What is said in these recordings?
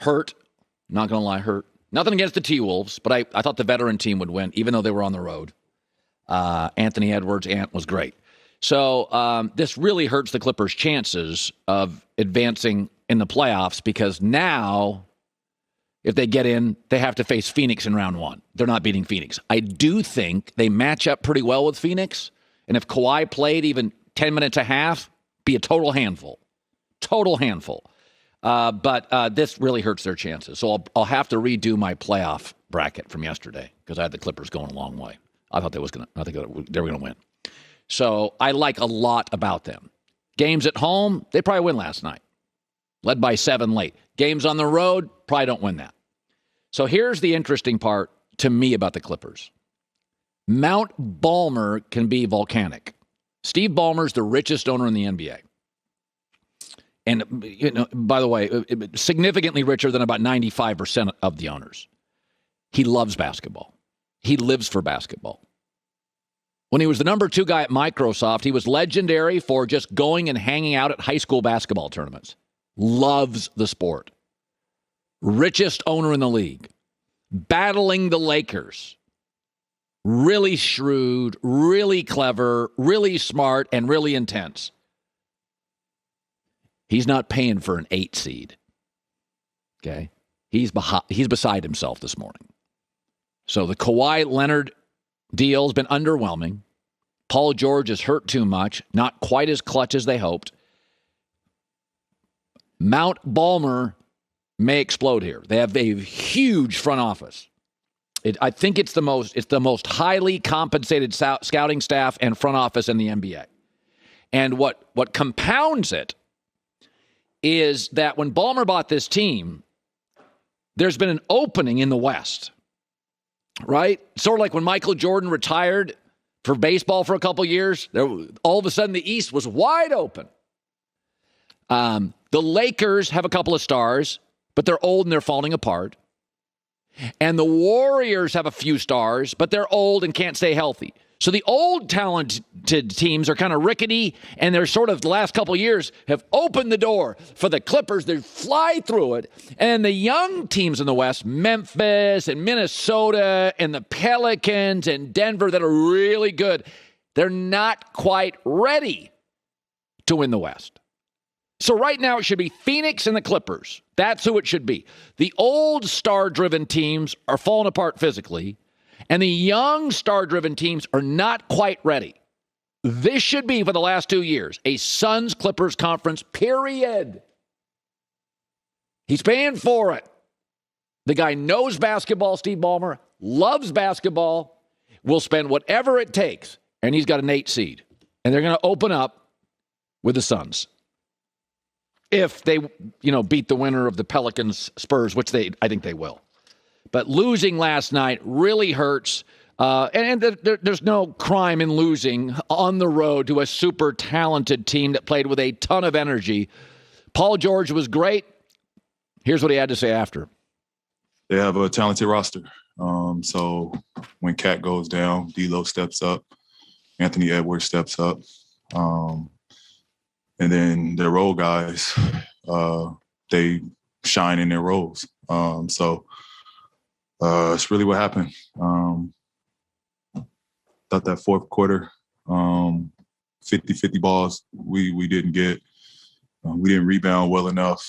hurt. Not going to lie, hurt. Nothing against the T-Wolves, but I thought the veteran team would win, even though they were on the road. Anthony Edwards' aunt was great. So this really hurts the Clippers' chances of advancing in the playoffs because now, if they get in, they have to face Phoenix in round one. They're not beating Phoenix. I do think they match up pretty well with Phoenix, and if Kawhi played even 10 minutes a half, be a total handful. Total handful. But this really hurts their chances. So I'll have to redo my playoff bracket from yesterday because I had the Clippers going a long way. I thought they were going to win. So I like a lot about them. Games at home, they probably win last night. Led by 7 late. Games on the road, probably don't win that. So here's the interesting part to me about the Clippers. Mount Ballmer can be volcanic. Steve Ballmer's the richest owner in the NBA. And, by the way, significantly richer than about 95% of the owners. He loves basketball. He lives for basketball. When he was the number 2 guy at Microsoft, he was legendary for just going and hanging out at high school basketball tournaments. Loves the sport. Richest owner in the league. Battling the Lakers. Really shrewd, really clever, really smart, and really intense. He's not paying for an 8 seed. Okay? He's beside himself this morning. So the Kawhi Leonard deal has been underwhelming. Paul George is hurt too much, not quite as clutch as they hoped. Mount Ballmer may explode here. They have a huge front office. I think it's the most highly compensated scouting staff and front office in the NBA. And what compounds it is that when Ballmer bought this team, there's been an opening in the West, right? Sort of like when Michael Jordan retired for baseball for a couple years, all of a sudden the East was wide open. The Lakers have a couple of stars, but they're old and they're falling apart. And the Warriors have a few stars, but they're old and can't stay healthy. So the old talented teams are kind of rickety, and they're sort of the last couple of years have opened the door for the Clippers. They fly through it. And the young teams in the West, Memphis and Minesota and the Pelicans and Denver that are really good, they're not quite ready to win the West. So right now it should be Phoenix and the Clippers. That's who it should be. The old star-driven teams are falling apart physically, and the young star-driven teams are not quite ready. This should be, for the last 2 years, a Suns-Clippers conference, period. He's paying for it. The guy knows basketball, Steve Ballmer, loves basketball, will spend whatever it takes, and he's got an 8 seed. And they're going to open up with the Suns. If they, beat the winner of the Pelicans Spurs, which I think they will. But losing last night really hurts. There's no crime in losing on the road to a super talented team that played with a ton of energy. Paul George was great. Here's what he had to say after. They have a talented roster. So when Cat goes down, D'Lo steps up. Anthony Edwards steps up. And then their role guys, they shine in their roles. So it's really what happened. Thought that fourth quarter, 50-50 balls, we didn't get. We didn't rebound well enough.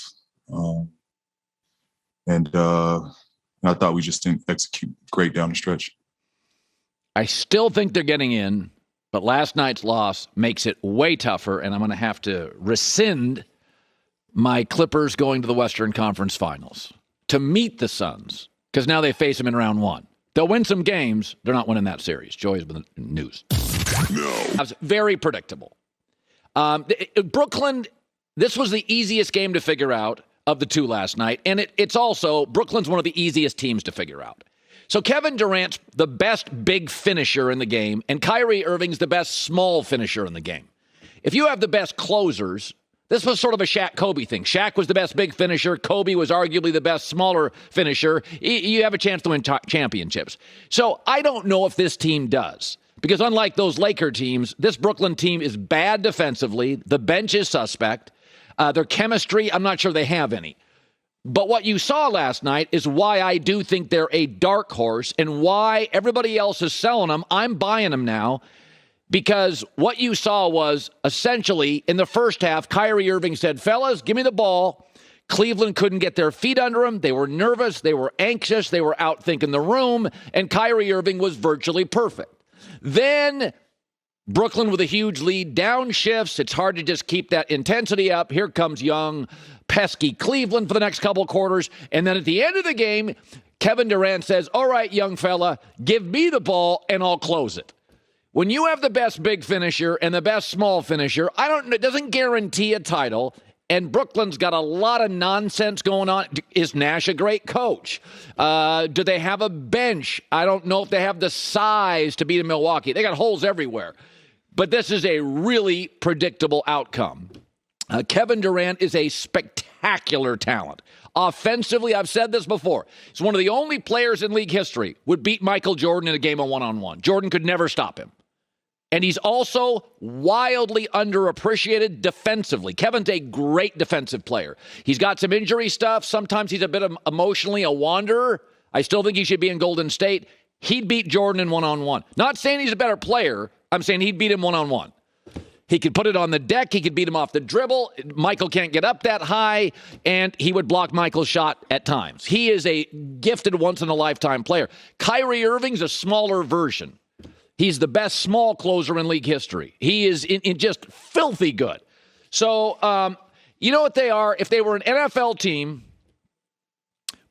And I thought we just didn't execute great down the stretch. I still think they're getting in. But last night's loss makes it way tougher, and I'm going to have to rescind my Clippers going to the Western Conference Finals to meet the Suns, because now they face them in round one. They'll win some games. They're not winning that series. Joy has been the news. No. That was very predictable. Brooklyn, this was the easiest game to figure out of the two last night, and it's also, Brooklyn's one of the easiest teams to figure out. So Kevin Durant's the best big finisher in the game, and Kyrie Irving's the best small finisher in the game. If you have the best closers, this was sort of a Shaq-Kobe thing. Shaq was the best big finisher. Kobe was arguably the best smaller finisher. You have a chance to win championships. So I don't know if this team does, because unlike those Laker teams, this Brooklyn team is bad defensively. The bench is suspect. Their chemistry, I'm not sure they have any. But what you saw last night is why I do think they're a dark horse and why everybody else is selling them. I'm buying them now because what you saw was essentially in the first half, Kyrie Irving said, fellas, give me the ball. Cleveland couldn't get their feet under them. They were nervous. They were anxious. They were out thinking the room. And Kyrie Irving was virtually perfect. Then Brooklyn with a huge lead, downshifts. It's hard to just keep that intensity up. Here comes young, pesky Cleveland for the next couple of quarters. And then at the end of the game, Kevin Durant says, all right, young fella, give me the ball and I'll close it. When you have the best big finisher and the best small finisher, it doesn't guarantee a title. And Brooklyn's got a lot of nonsense going on. Is Nash a great coach? Do they have a bench? I don't know if they have the size to beat in Milwaukee. They got holes everywhere. But this is a really predictable outcome. Kevin Durant is a spectacular talent. Offensively, I've said this before, he's one of the only players in league history would beat Michael Jordan in a game of one-on-one. Jordan could never stop him. And he's also wildly underappreciated defensively. Kevin's a great defensive player. He's got some injury stuff. Sometimes he's a bit of emotionally a wanderer. I still think he should be in Golden State. He'd beat Jordan in one-on-one. Not saying he's a better player. I'm saying he'd beat him one-on-one. He could put it on the deck. He could beat him off the dribble. Michael can't get up that high, and he would block Michael's shot at times. He is a gifted once-in-a-lifetime player. Kyrie Irving's a smaller version. He's the best small closer in league history. He is in just filthy good. So, you know what they are? If they were an NFL team,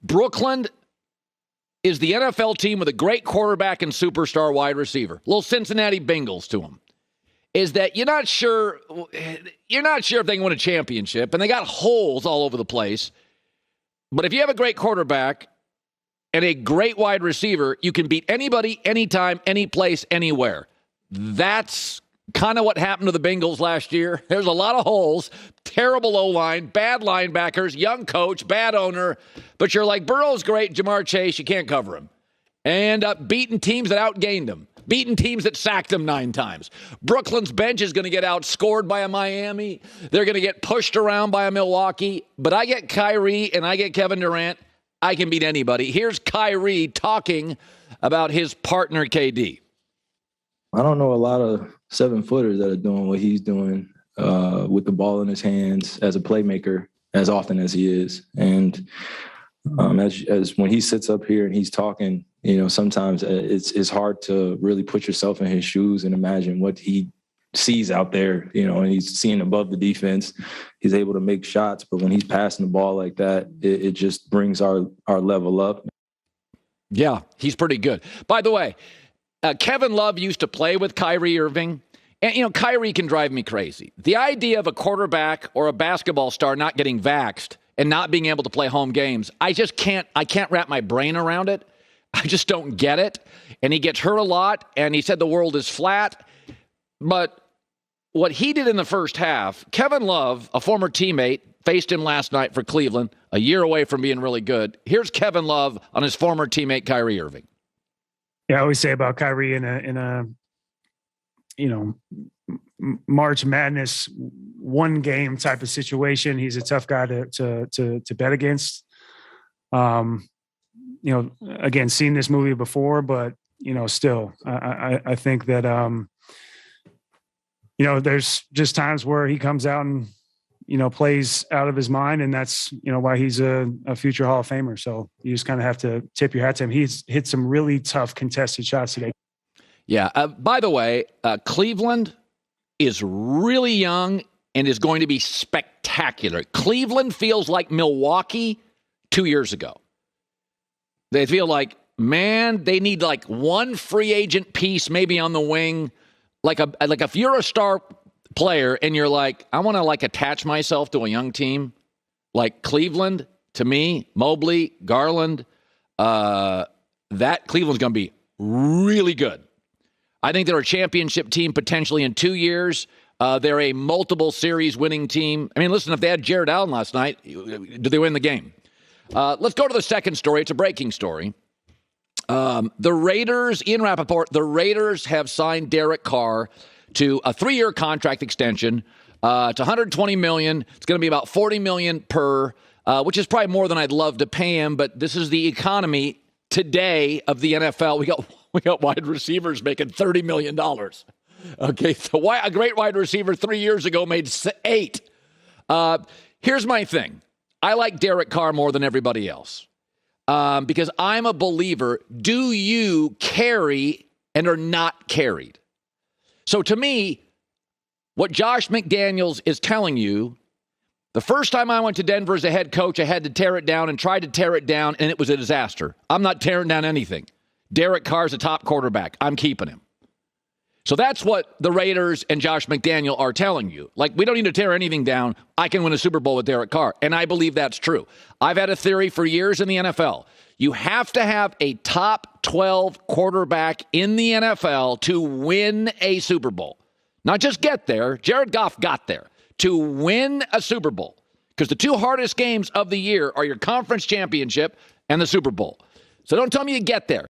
Brooklyn is the NFL team with a great quarterback and superstar wide receiver. Little Cincinnati Bengals to them. Is that you're not sure if they can win a championship, and they got holes all over the place. But if you have a great quarterback and a great wide receiver, you can beat anybody, anytime, any place, anywhere. That's kind of what happened to the Bengals last year. There's a lot of holes, terrible O-line, bad linebackers, young coach, bad owner. But you're like, Burrow's great, Jamar Chase, you can't cover him. And end up beating teams that outgained him, beating teams that sacked him 9 times. Brooklyn's bench is going to get outscored by a Miami. They're going to get pushed around by a Milwaukee. But I get Kyrie and I get Kevin Durant. I can beat anybody. Here's Kyrie talking about his partner, KD. I don't know a lot of 7-footers that are doing what he's doing with the ball in his hands as a playmaker as often as he is. And as when he sits up here and he's talking, sometimes it's hard to really put yourself in his shoes and imagine what he sees out there, and he's seeing above the defense. He's able to make shots, but when he's passing the ball like that, it just brings our level up. Yeah, he's pretty good. By the way, Kevin Love used to play with Kyrie Irving, and Kyrie can drive me crazy. The idea of a quarterback or a basketball star not getting vaxxed and not being able to play home games, I can't wrap my brain around it. I just don't get it. And he gets hurt a lot, and he said the world is flat. But what he did in the first half, Kevin Love, a former teammate, faced him last night for Cleveland, a year away from being really good. Here's Kevin Love on his former teammate, Kyrie Irving. Yeah, I always say about Kyrie in a March Madness one game type of situation, he's a tough guy to bet against. Again, seen this movie before, but still, I think that there's just times where he comes out and plays out of his mind, and that's why he's a future Hall of Famer. So you just kind of have to tip your hat to him. He's hit some really tough contested shots today. Yeah. By the way, Cleveland is really young and is going to be spectacular. Cleveland feels like Milwaukee 2 years ago. They feel like, man, they need like one free agent piece maybe on the wing. Like if you're a star player and you're like, I want to like attach myself to a young team, like Cleveland, to me, Mobley, Garland, that Cleveland's going to be really good. I think they're a championship team potentially in 2 years. They're a multiple series winning team. I mean, listen, if they had Jared Allen last night, do they win the game? Let's go to the second story. It's a breaking story. The Raiders, Ian Rappaport, the Raiders have signed Derek Carr to a 3-year contract extension. It's $120 million. It's going to be about $40 million per. which is probably more than I'd love to pay him, but this is the economy today of the NFL. We got wide receivers making $30 million. Okay, so a great wide receiver 3 years ago made $8. Here's my thing. I like Derek Carr more than everybody else because I'm a believer. Do you carry and are not carried? So to me, what Josh McDaniels is telling you, the first time I went to Denver as a head coach, I had to tear it down and tried to tear it down, and it was a disaster. I'm not tearing down anything. Derek Carr's a top quarterback. I'm keeping him. So that's what the Raiders and Josh McDaniel are telling you. Like, we don't need to tear anything down. I can win a Super Bowl with Derek Carr. And I believe that's true. I've had a theory for years in the NFL. You have to have a top 12 quarterback in the NFL to win a Super Bowl. Not just get there. Jared Goff got there. To win a Super Bowl. Because the two hardest games of the year are your conference championship and the Super Bowl. So don't tell me you get there.